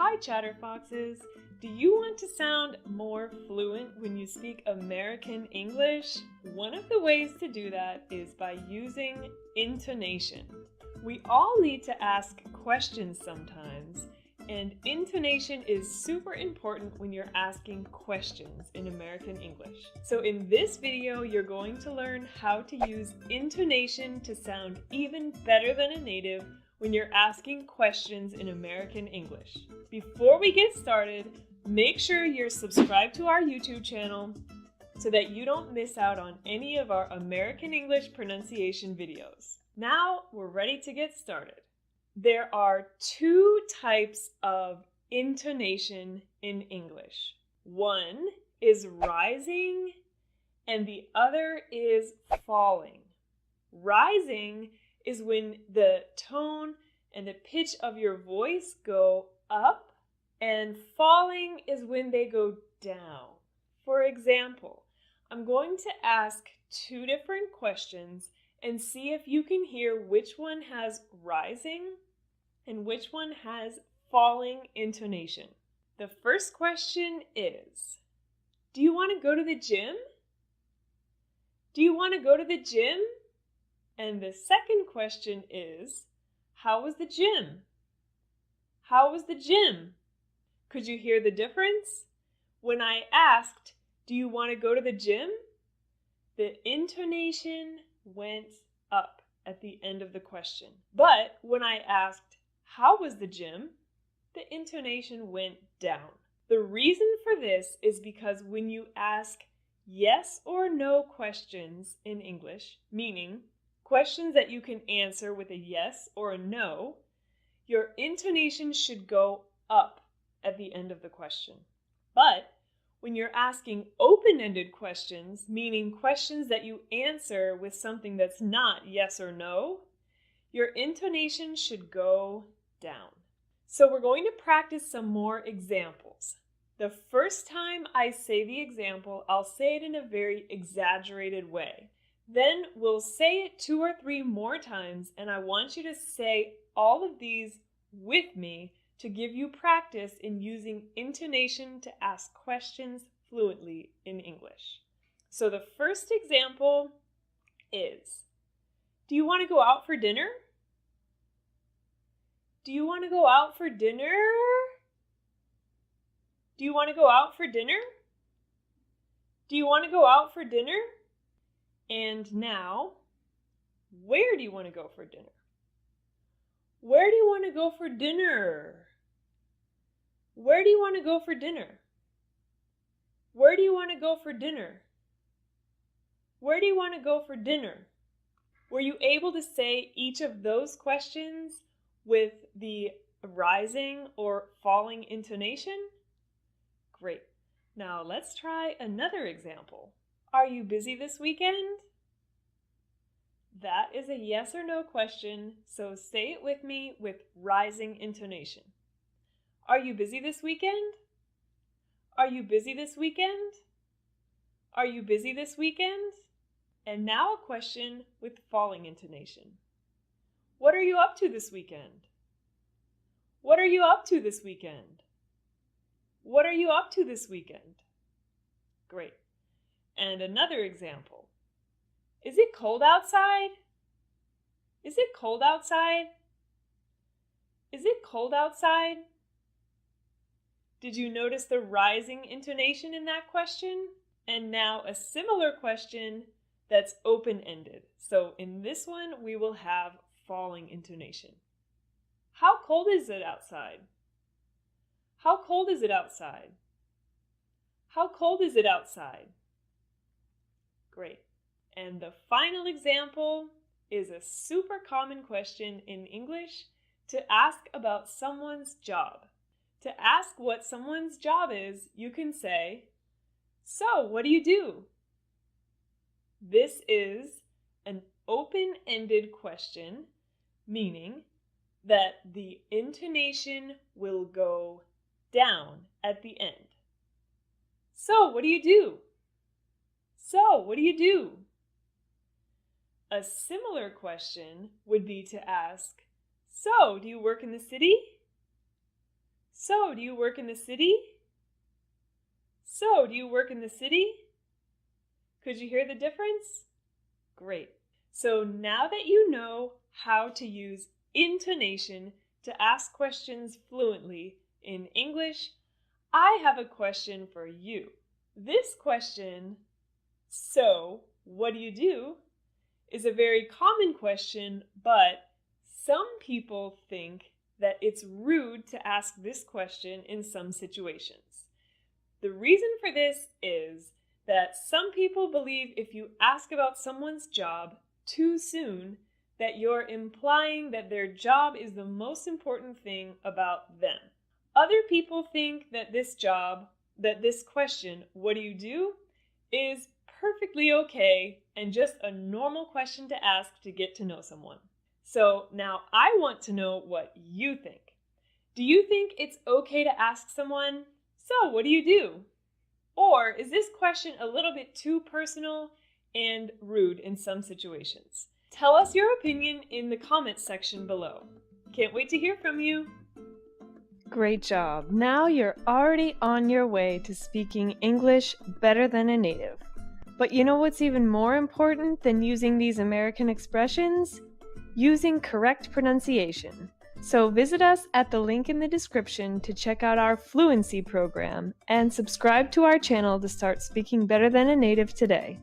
Hi Chatterfoxes! Do you want to sound more fluent when you speak American English? One of the ways to do that is by using intonation. We all need to ask questions sometimes, and intonation is super important when you're asking questions in American English. So in this video, you're going to learn how to use intonation to sound even better than a native when you're asking questions in American English. Before we get started, make sure you're subscribed to our YouTube channel so that you don't miss out on any of our American English pronunciation videos. Now we're ready to get started. There are two types of intonation in English. One is rising and the other is falling. Rising is when the tone and the pitch of your voice go up, and falling is when they go down. For example, I'm going to ask two different questions and see if you can hear which one has rising and which one has falling intonation. The first question is, do you want to go to the gym? Do you want to go to the gym? And the second question is, how was the gym? How was the gym? Could you hear the difference? When I asked, do you want to go to the gym? The intonation went up at the end of the question. But when I asked, how was the gym? The intonation went down. The reason for this is because when you ask yes or no questions in English, meaning questions that you can answer with a yes or a no, your intonation should go up at the end of the question. But when you're asking open-ended questions, meaning questions that you answer with something that's not yes or no, your intonation should go down. So we're going to practice some more examples. The first time I say the example, I'll say it in a very exaggerated way. Then we'll say it 2 or 3 more times, and I want you to say all of these with me to give you practice in using intonation to ask questions fluently in English. So the first example is, do you want to go out for dinner? Do you want to go out for dinner? Do you want to go out for dinner? Do you want to go out for dinner? And now, where do you want to go for dinner? Where do you want to go for dinner? Where do you want to go for dinner? Where do you want to go for dinner? Where do you want to go for dinner? Were you able to say each of those questions with the rising or falling intonation? Great. Now let's try another example. Are you busy this weekend? That is a yes or no question, so say it with me with rising intonation. Are you busy this weekend? Are you busy this weekend? Are you busy this weekend? And now a question with falling intonation. What are you up to this weekend? What are you up to this weekend? What are you up to this weekend? Great. And another example. Is it cold outside? Is it cold outside? Is it cold outside? Did you notice the rising intonation in that question? And now a similar question that's open-ended. So in this one, we will have falling intonation. How cold is it outside? How cold is it outside? How cold is it outside? Great. And the final example is a super common question in English to ask about someone's job. To ask what someone's job is, you can say, so what do you do? This is an open-ended question, meaning that the intonation will go down at the end. So what do you do? So what do you do? A similar question would be to ask, so do you work in the city? So, do you work in the city? So, do you work in the city? Could you hear the difference? Great. So now that you know how to use intonation to ask questions fluently in English, I have a question for you. This question, so what do, is a very common question, but some people think that it's rude to ask this question in some situations. The reason for this is that some people believe if you ask about someone's job too soon, that you're implying that their job is the most important thing about them. Other people think that this question, what do, is perfectly okay and just a normal question to ask to get to know someone. So now I want to know what you think. Do you think it's okay to ask someone, so what do? Or is this question a little bit too personal and rude in some situations? Tell us your opinion in the comments section below. Can't wait to hear from you. Great job. Now you're already on your way to speaking English better than a native. But you know what's even more important than using these American expressions? Using correct pronunciation. So visit us at the link in the description to check out our fluency program and subscribe to our channel to start speaking better than a native today.